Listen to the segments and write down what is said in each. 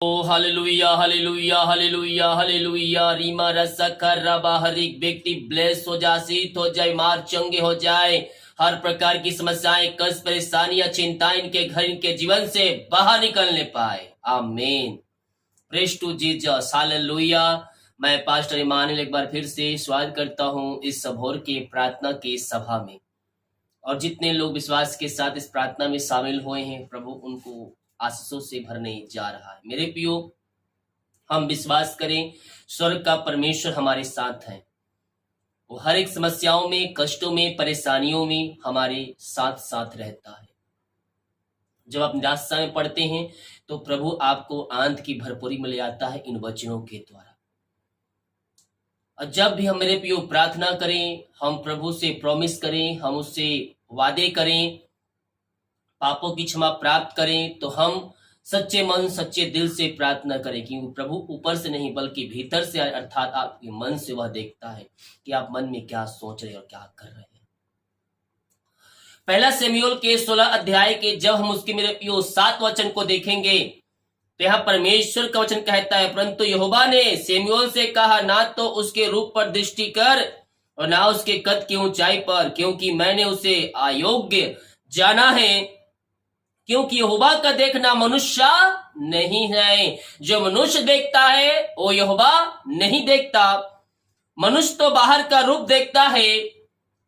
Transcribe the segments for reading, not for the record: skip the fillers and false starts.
ओ hallelujah hallelujah hallelujah hallelujah. रीमा रसा कर रबा, हर एक व्यक्ति ब्लेस हो जाए, आशीषित हो जाए, मार चंगे हो जाए। हर प्रकार की समस्याएं, कष्ट, परेशानियां, चिंताएं इनके घर, इनके जीवन से बाहर निकलने पाए। आमीन। Praise to Jesus, hallelujah. मैं पास्टर इमानुएल एक बार फिर से स्वागत करता हूं इस भोर के प्रार्थना की सभा में। और जितने लोग विश्वास के साथ इस प्रार्थना में शामिल हुए हैं, प्रभु उनको आशीषों से भरने जा रहा है। मेरे प्रियो, हम विश्वास करें स्वर्ग का परमेश्वर हमारे साथ है। वो हर एक समस्याओं में, कष्टों में, परेशानियों में हमारे साथ साथ रहता है। जब आप निराशा में पड़ते हैं तो प्रभु आपको आनंद की भरपूरी में ले आता है इन वचनों के द्वारा। और जब भी हम, मेरे प्रियो, प्रार्थना करें, हम प्रभु से प्रॉमिस करें, हम उससे वादे करें, पापों की क्षमा प्राप्त करें, तो हम सच्चे मन सच्चे दिल से प्रार्थना करें, क्योंकि प्रभु ऊपर से नहीं बल्कि भीतर से, अर्थात आपके मन से वह देखता है कि आप मन में क्या सोच रहे और क्या कर रहे हैं। पहला शमूएल के 16 अध्याय के जब हम उसके, मेरे प्रियो, 7 वचन को देखेंगे तो यहाँ परमेश्वर का वचन कहता है, परंतु यहोवा ने शमूएल से कहा, ना तो उसके रूप पर दृष्टि कर और ना उसके कद की ऊंचाई पर, क्योंकि मैंने उसे अयोग्य जाना है। क्योंकि यहोवा का देखना मनुष्य नहीं है। जो मनुष्य देखता है वो यहोवा नहीं देखता। मनुष्य तो बाहर का रूप देखता है,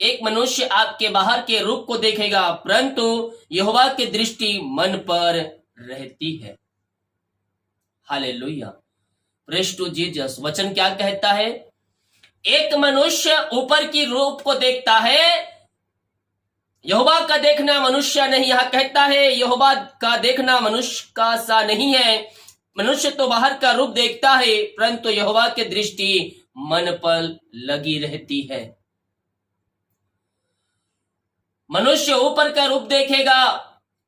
एक मनुष्य आपके बाहर के रूप को देखेगा, परंतु यहोवा की दृष्टि मन पर रहती है। Hallelujah, praise to Jesus. वचन क्या कहता है? एक मनुष्य ऊपर की रूप को देखता है, यहोवा का देखना मनुष्य नहीं। यहां कहता है यहोवा का देखना मनुष्य का सा नहीं है। मनुष्य तो बाहर का रूप देखता है, परंतु यहोवा की दृष्टि मन पर लगी रहती है। मनुष्य ऊपर का रूप देखेगा,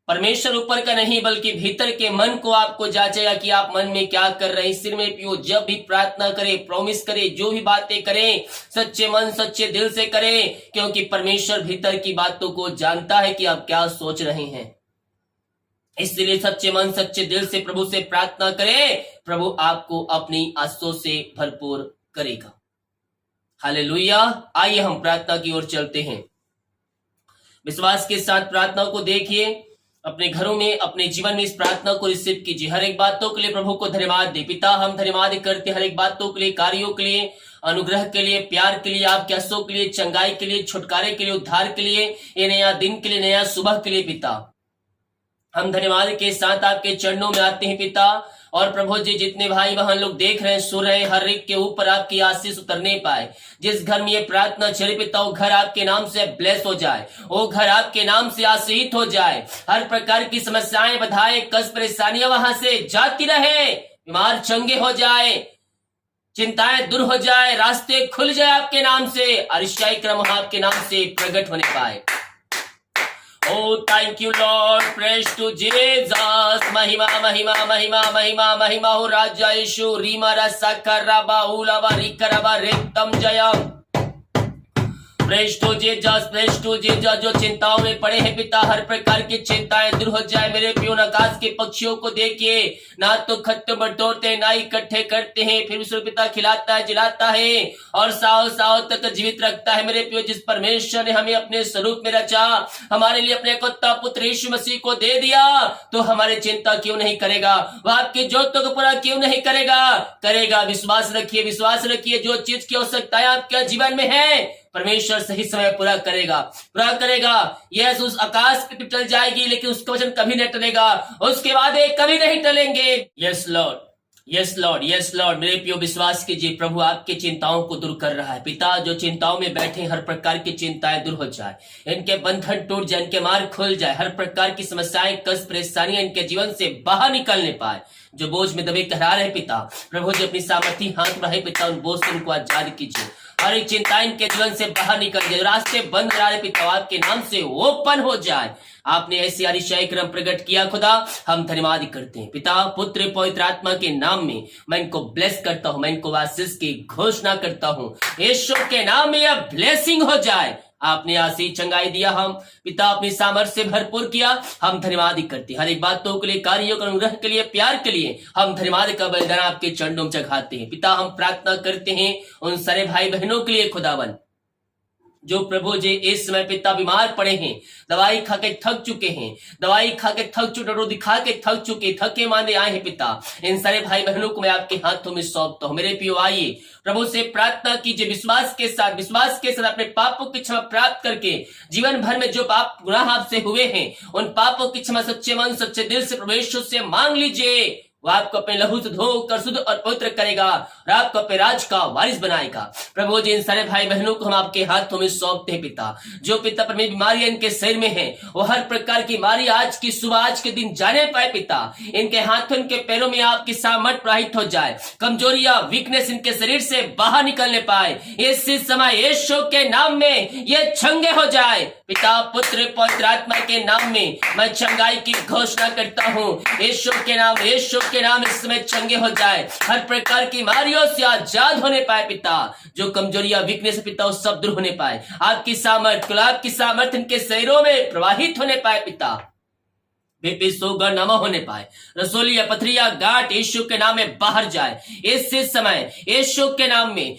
परमेश्वर ऊपर का नहीं बल्कि भीतर के मन को आपको जांचेगा कि आप मन में क्या कर रहे हैं। सिर में पियो, जब भी प्रार्थना करें, प्रॉमिस करें, जो भी बातें करें, सच्चे मन सच्चे दिल से करें, क्योंकि परमेश्वर भीतर की बातों को जानता है कि आप क्या सोच रहे हैं। इसलिए सच्चे मन सच्चे दिल से प्रभु से प्रार्थना करें, प्रभु आपको अपनी आशीषों से भरपूर करेगा। हालेलुया। आइए हम प्रार्थना की ओर चलते हैं। विश्वास के साथ प्रार्थना को देखिए, अपने घरों में, अपने जीवन में इस प्रार्थना को रिसीव कीजिए। हर एक बातों के लिए प्रभु को धन्यवाद दे। पिता, हम धन्यवाद करते हर एक बातों के लिए, कार्यों के लिए, अनुग्रह के लिए, प्यार के लिए, आपके आशीषों के लिए, चंगाई के लिए, छुटकारे के लिए, उद्धार के लिए, ये नया दिन के लिए, नया सुबह के लिए। पिता, हम धन्यवाद के साथ आपके चरणों में आते हैं पिता। और प्रभु जी, जितने भाई वहां लोग देख रहे हैं, सुन रहे हैं, हर एक के ऊपर आपकी आशीष उतरने पाए। जिस घर में ये प्रार्थना चले पिता, वो घर आपके नाम से ब्लेस हो जाए, वो घर आपके नाम से आशीषित हो जाए। हर प्रकार की समस्याएं, बाधाएं, कष्ट, परेशानियां वहां से जाती रहे, बीमार चंगे हो जाए, चिंताएं दूर हो जाए, रास्ते खुल जाए आपके नाम से, अरिशाई क्रम आपके नाम से प्रकट होने पाए। Oh, thank you Lord, praise to Jesus. महिमा महिमा महिमा महिमा महिमा हो राजा यीशु। रीमा रसा करबा उलाबा रिकरबा रेतम जयम। Praise to Jesus, praise to Jesus. जो चिंताओं में पड़े हैं पिता, हर प्रकार की चिंताएं दूर हो जाए। मेरे प्रियो, आकाश के पक्षियों को देखिए, ना तो खत्म बटोरते, ना इकट्ठे करते हैं, फिर विश्व पिता खिलाता है, जिलाता है और साल साल तक जीवित रखता है। मेरे प्रियो, जिस परमेश्वर ने हमें अपने स्वरूप में रचा, हमारे लिए अपने एकलौता पुत्र यीशु मसीह को दे दिया, तो हमारी चिंता क्यों नहीं करेगा? वह आपकी जरूरतों को पूरा क्यों नहीं करेगा? करेगा। विश्वास रखिए, विश्वास रखिए। जो चीज की आवश्यकताएं आपके जीवन में है, परमेश्वर सही समय पूरा करेगा, पूरा करेगा। यस, उस आकाश पे टल जाएगी, लेकिन उसका वचन कभी नहीं टलेगा, उसके वादे कभी नहीं टलेंगे। Yes Lord, yes Lord, yes Lord. मेरे प्रियो, विश्वास कीजिए, प्रभु आपकी चिंताओं को दूर कर रहा है। पिता, जो चिंताओं में बैठे, हर प्रकार की चिंताएं दूर हो जाए, इनके बंधन टूट जाए, इनके मार्ग खुल जाए, हर प्रकार की समस्याएं, कष्ट, परेशानियां इनके जीवन से बाहर निकलने पाए। जो बोझ में दबे कह रहे पिता, प्रभु जी अपनी सामर्थी हाथ में है पिता, उन बोझ से उनको आजाद कीजिए। हर एक चिंता इनके जीवन से बाहर निकल जाए, रास्ते बंद रहा पिता आपके नाम से ओपन हो जाए। आपने ऐसी अतिशय क्रम प्रकट किया खुदा, हम धन्यवाद करते हैं पिता, पुत्र, पवित्र आत्मा के नाम में मैं इनको ब्लेस करता हूं, मैं इनको आशीष की घोषणा करता हूं। यीशु के नाम में यह ब्लेसिंग हो जाए। आपने आशीष चंगाई दिया, हम पिता अपनी सामर्थ्य से भरपूर किया, हम धन्यवाद करते हैं। हर एक बातों के लिए, कार्यों के अनुग्रह के लिए, प्यार के लिए हम धन्यवाद का बलिदान आपके चरणों में चढ़ाते हैं। पिता हम प्रार्थना करते हैं उन सारे भाई बहनों के लिए खुदावन जो प्रभु जी इस समय पिता बीमार पड़े हैं, दवाई खा के थक चुके हैं, दवाई खा के थक चुके, डरो दिखा के थक चुके, थके मांदे आए हैं पिता। इन सारे भाई बहनों को मैं आपके हाथों में सौंपता हूं। मेरे पियो आइए प्रभु से प्रार्थना कीजिए, विश्वास के साथ अपने पापों की क्षमा प्राप्त करके जीवन भर में जो पाप गुनाह आपसे हुए हैं उन पापों की क्षमा सच्चे मन सच्चे दिल से परमेश्वर से मांग लीजिए। वो आपको अपने लहू से धोकर शुद्ध और पवित्र करेगा और आपको अपने राज का वारिस बनाएगा। प्रभु जी इन सारे भाई बहनों को हम आपके हाथों में सौंपते हैं पिता। जो पिता परमेश्वर बीमारियां इनके शरीर में है, वो हर प्रकार की बीमारी आज की सुबह, आज के दिन जाने पाए पिता। इनके हाथों, इनके पैरों में आपकी सामर्थ प्रवाहित हो जाए, कमजोरियां, वीकनेस इनके शरीर से बाहर निकलने पाए। इसी समय यीशु के नाम में ये चंगे हो जाए। पिता पुत्र पवित्र आत्मा के नाम में मैं चंगाई की घोषणा करता हूँ। यीशु के नाम इस समय चंगे हो जाए, हर प्रकार की बीमारियों से आजाद होने पाए पिता। जो कमजोरियां, वीकनेस पिता वो सब दूर होने पाए, आपकी सामर्थ इनके शरीरों में प्रवाहित होने पाए पिता। बीपी शुगर नम होने पाए, रसोलिया पथरिया गांठ यीशु के नाम में बाहर जाए। इस समय यीशु के नाम में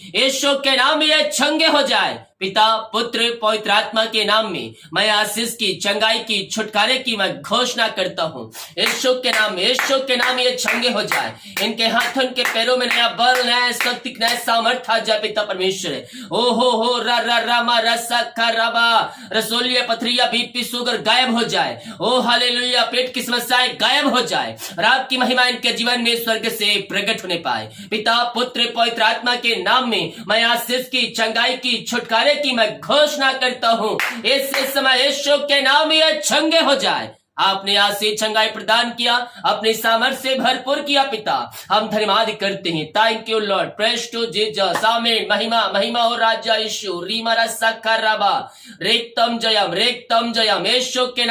ये चंगे हो जाए। पिता पुत्र पवित्र आत्मा के नाम में मैं आशीष की, चंगाई की, छुटकारे की मैं घोषणा करता हूँ। यीशु के नाम में ये चंगे हो जाए। इनके हाथों, इनके पैरों में नया बल, नया शक्ति, नया सामर्थ आ जाए पिता परमेश्वर। ओ हो रा रा रामा रसा खराबा, रसोलिया पथरिया बीपी शुगर गायब हो जाए। ओ हालेलुया, पेट की समस्याएं गायब हो जाए और आपकी महिमा इनके जीवन में स्वर्ग से प्रकट होने पाए। पिता पुत्र पवित्र आत्मा के नाम में मैं आशीष की, चंगाई की, छुटकारे की मैं घोषणा करता हूं। इस समय यीशु के नाम में यह चंगे हो जाए। आपने आज से चंगाई प्रदान किया, अपने सामर्थ्य से भरपूर किया पिता। हम धन्यवाद करते हैं। Thank you Lord, praise to Jesus, आमीन। महिमा हो राजा यीशु। रीमारा साकाराबा, रेक्तम जयम यीशु के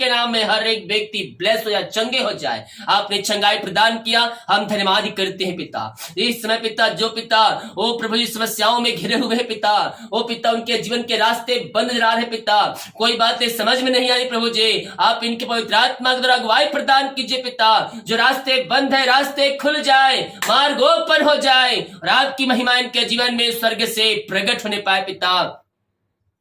नाम में हर एक व्यक्ति ब्लेस हो जाए, चंगे हो जाए। आपने चंगाई प्रदान किया, हम धन्यवाद करते हैं पिता। इस समय पिता, जो पिता ओ प्रभु जी समस्याओं में घिरे हुए हैं पिता, ओ पिता उनके जीवन के रास्ते बंद नजर आ रहे पिता, कोई बातें समझ में नहीं आ रही प्रभु जी, आप इनके पवित्र आत्मा के द्वारा अगुवाई प्रदान कीजिए पिता। जो रास्ते बंद है, रास्ते खुल जाए, मार्ग ओपन हो जाए और आपकी महिमा इनके जीवन में स्वर्ग से प्रकट होने पाए पिता।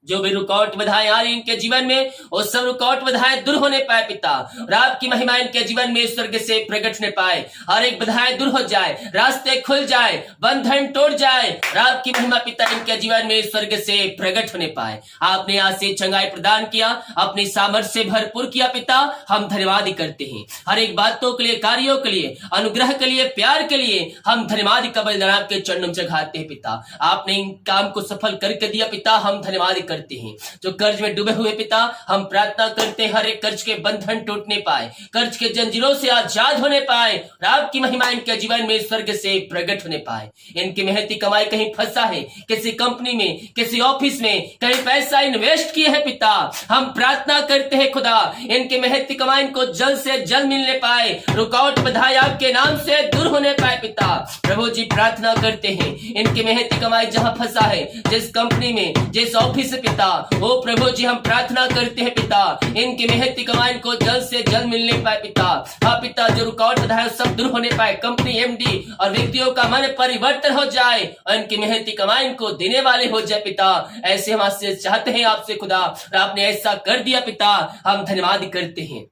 जो भी रुकावट बाधाएं आ रही इनके जीवन में, वो सब रुकावट बाधाएं दूर होने पाए पिता और आपकी महिमा इनके जीवन में स्वर्ग से प्रकट होने पाए। हर एक बाधाएं दूर हो जाए, रास्ते खुल जाए, बंधन तोड़ जाए और आपकी महिमा पिता इनके जीवन में स्वर्ग से प्रकट होने पाए। आपने आज से चंगाई प्रदान किया, अपनी सामर्थ्य से भरपूर किया पिता। हम धन्यवाद करते हैं हर एक बातों के लिए, कार्यों के लिए, अनुग्रह के लिए, प्यार के लिए। हम धन्यवाद का बलिदान आपके चरणों में चढ़ाते हैं पिता। आपने इन काम को सफल करके दिया पिता, हम धन्यवाद करते हैं। जो कर्ज में डूबे हुए पिता, हम प्रार्थना करते हैं हर एक कर्ज के बंधन टूटने पाए, कर्ज के जंजीरों से आजाद होने पाए और आपकी महिमा इनके जीवन में स्वर्ग से प्रकट होने पाए। इनकी मेहनती कमाई कहीं फंसा है, किसी कंपनी में, किसी ऑफिस में, कहीं पैसा इन्वेस्ट किए है पिता, हम प्रार्थना करते हैं खुदा इनकी मेहनती कमाई इनको जल्द से जल्द मिलने पाए, रुकावट बाधाएं आपके नाम से दूर होने पाए पिता। प्रभु जी प्रार्थना करते हैं इनकी मेहनती कमाई जहां फंसा है, जिस कंपनी में, जिस ऑफिस से पिता, ओ प्रभु जी हम प्रार्थना करते हैं पिता इनकी मेहनती कमाई को जल्द से जल्द मिलने पाए पिता। हाँ पिता, जो रुकावट बाधाएं सब दूर होने पाए, कंपनी एमडी और व्यक्तियों का मन परिवर्तन हो जाए और इनकी मेहनती कमाई को देने वाले हो जाए पिता। ऐसे हम आपसे चाहते हैं आपसे खुदा, और आपने ऐसा कर दिया पिता। हम धन्यवाद करते हैं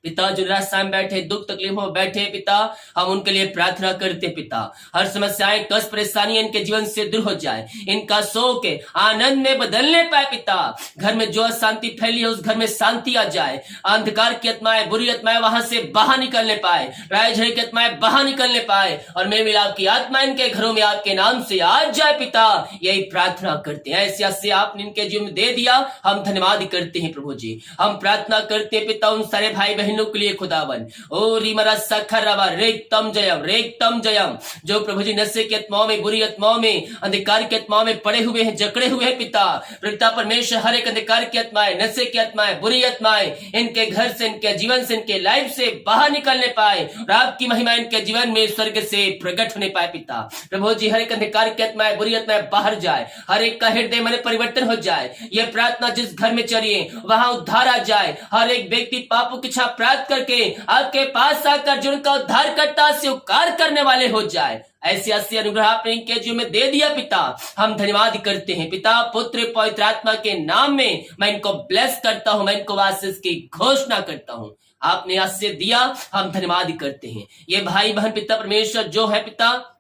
पिता। जो रास्ता में बैठे, दुख तकलीफों में बैठे पिता, हम उनके लिए प्रार्थना करते पिता। हर समस्याएं, कष्ट, परेशानी इनके जीवन से दूर हो जाए, इनका शोक आनंद में बदलने पाए पिता। घर में जो अशांति फैली है उस घर में शांति आ जाए, अंधकार की आत्माएं, बुरी आत्माएं वहां से बाहर निकलने पाए, राय झड़े की आत्माएं बाहर निकलने पाए और मेल मिलाप की आत्मा इनके घरों में आपके नाम से आ जाए पिता। यही प्रार्थना करते हैं। ऐसे आपने इनके जीवन में दे दिया, हम धन्यवाद करते हैं प्रभु जी। हम प्रार्थना करते हैं पिता उन सारे भाई बहन बहनों के लिए खुदावन। ओ रिमरा सखरवा रेतम जयम, जो प्रभु जी नशे के आत्माओं में, बुरी आत्माओं में, अंधकार के आत्माओं में पड़े हुए हैं, जकड़े हुए हैं पिता परमेश्वर, हर एक अंधकार की आत्माएं, नशे की आत्माएं, बुरी आत्माएं इनके घर से, इनके जीवन से, इनके लाइफ से बाहर निकलने पाए और आपकी महिमा इनके जीवन में स्वर्ग से प्रकट होने पाए पिता। प्रभु जी हर एक अंधकार की आत्माएं, बुरी आत्माएं बाहर जाए, हर एक का हृदय मन परिवर्तन हो जाए। यह प्रार्थना जिस घर में चलिए वहां उद्धार आ जाए। हर एक व्यक्ति पापों की इच्छा प्राप्त करके आपके पास आकर जो उनका उद्धार करता स्वीकार करने वाले हो जाए। ऐसे ऐसे अनुग्रह आपने इनके जीवन में दे दिया पिता, हम धन्यवाद करते हैं पिता। पुत्र पवित्र आत्मा के नाम में मैं इनको ब्लेस करता हूं, मैं इनको आशीष की घोषणा करता हूं। आपने आशीष दिया, हम धन्यवाद करते हैं। ये भाई बहन पिता परमेश्वर जो है पिता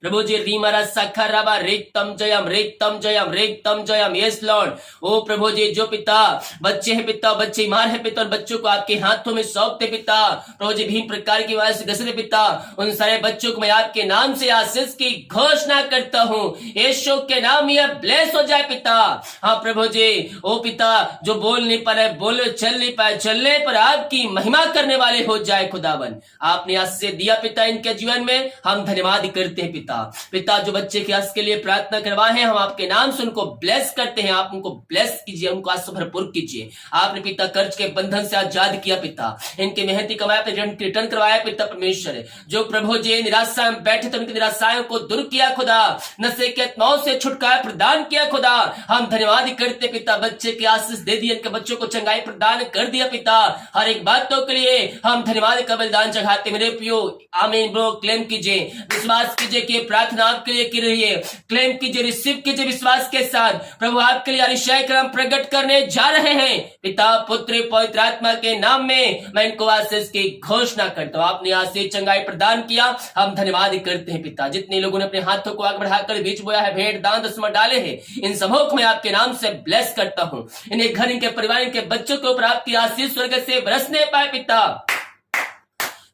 प्रभु जी रीमरा सखरवा रेतम जयम, यस लॉर्ड। ओ प्रभु जी जो पिता बच्चे हैं पिता, बच्चे बीमार है पिता, और बच्चों को आपके हाथों में सौंपते पिता। प्रभु जी भी प्रकार की वजह से घसरे पिता, उन सारे बच्चों को मैं आपके नाम से आशीष की घोषणा करता हूँ। यीशु के नाम यह ब्लेस हो जाए पिता। हाँ प्रभु जी, ओ पिता जो बोल नहीं पा रहे, बोले चल नहीं पाए, चलने पर आपकी महिमा करने वाले हो जाए खुदावन। आपने आशीष दिया पिता इनके जीवन में, हम धन्यवाद करते हैं पिता जो बच्चे के हंस के लिए प्रार्थना करवाए हैं, हम आपके नाम से उनको ब्लेस करते हैं। आप उनको ब्लेस कीजिए, उनको आज भरपूर कीजिए। आपने पिता कर्ज के बंधन से आजाद किया पिता, इनके मेहनती कमाए पे रिटर्न करवाया पिता परमेश्वर। जो प्रभु जी निराशा में बैठे थे उनकी निराशाओं को दूर किया खुदा, नशे के आत्माओं से छुटकारा प्रदान किया खुदा। हम धन्यवाद करते पिता, बच्चे के आशीष दे दिए, इनके बच्चों को चंगाई प्रदान कर दिया पिता। हर एक बातों के लिए हम धन्यवाद का बलिदान चढ़ाते मेरे पियो। आमीन ब्रो, क्लेम कीजिए, विश्वास कीजिए कि प्रार्थना आपके लिए की रही है। क्लेम कीजिए, रिसीव कीजिए विश्वास के साथ। प्रभु आपके लिए अतिशय कर्म प्रकट करने जा रहे हैं। पिता पुत्र पवित्र आत्मा के नाम में मैं इनको आशीष की घोषणा करता हूँ। आपने आशीष चंगाई प्रदान किया, हम धन्यवाद करते हैं पिता। जितने लोगों ने अपने हाथों को आगे बढ़ाकर बीज बोया है, भेंट दान दसवां डाले हैं, इन सबों को मैं आपके नाम से ब्लेस करता हूँ। इन्हें घर, इनके परिवार, इनके बच्चों के ऊपर आपकी आशीष स्वर्ग से बरसने पाए पिता।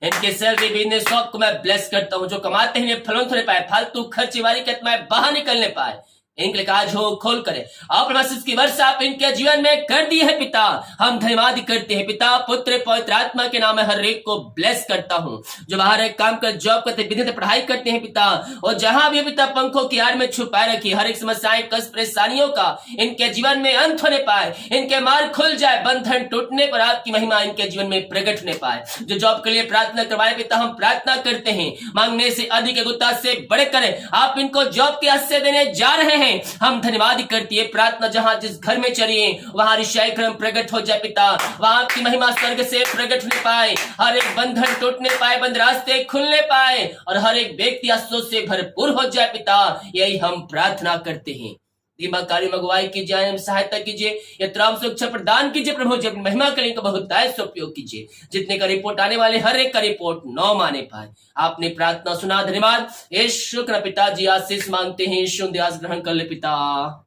इनके सैलरी बिजनेस शॉप को मैं ब्लेस करता हूँ। जो कमाते हैं इन्हें फलवंत होने पाए, फालतू खर्चीवारी के आत्माएं बाहर निकलने पाए। इनके काज हो खोल करे, आप की वर्षा आप इनके जीवन में कर दी है पिता। हम धन्यवाद करते हैं पिता, पुत्र पवित्र आत्मा के नाम में हर एक को ब्लेस करता हूँ। जो बाहर एक काम कर, जॉब करते, विधि से पढ़ाई करते हैं पिता, और जहां भी पिता पंखों की आड़ में छुपाए रखी हर एक समस्याएं, कष्ट, परेशानियों का इनके जीवन में अंत होने पाए, इनके मार्ग खुल जाए, बंधन टूटने पर आपकी महिमा इनके जीवन में प्रकट होने पाए। जो जॉब के लिए प्रार्थना करवाए पिता, हम प्रार्थना करते हैं, मांगने से अधिक गुत्ता से बड़े करें, आप इनको जॉब के हिस्से देने जा रहे हैं। हम धन्यवाद करती है प्रार्थना जहां जिस घर में चलिए वहां ऋषय क्रम प्रकट हो जाए पिता, वहां आपकी महिमा स्वर्ग से प्रकट होने पाए, हर एक बंधन टूटने पाए, बंद रास्ते खुलने पाए, और हर एक व्यक्ति आशीष से भरपूर हो जाए पिता। यही हम प्रार्थना करते हैं। दिमाग कार्य अगुवाई कीजिए, सहायता कीजिए, यत्राम सुरक्षा प्रदान कीजिए। प्रभु जी अपनी महिमा के लिए बहुत उपयोग कीजिए। जितने का रिपोर्ट आने वाले हर एक का रिपोर्ट 9 माने पाए। आपने प्रार्थना सुना, धन्यवाद। यीशु के पिताजी आशीष मांगते हैं, यीशु दयास ग्रहण कर ले पिता,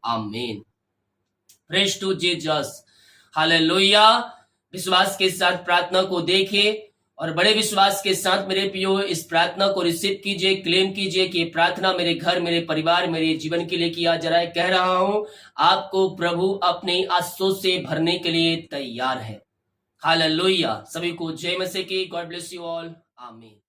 आमीन। Praise to Jesus, hallelujah. विश्वास के साथ प्रार्थना को देखिए और बड़े विश्वास के साथ मेरे प्रियो इस प्रार्थना को रिसीव कीजिए, क्लेम कीजिए कि प्रार्थना मेरे घर, मेरे परिवार, मेरे जीवन के लिए किया जा रहा है। कह रहा हूं आपको प्रभु अपने आशीषों से भरने के लिए तैयार है। हालेलुया। सभी को जय मसीह की। गॉड ब्लेस यू ऑल, आमीन।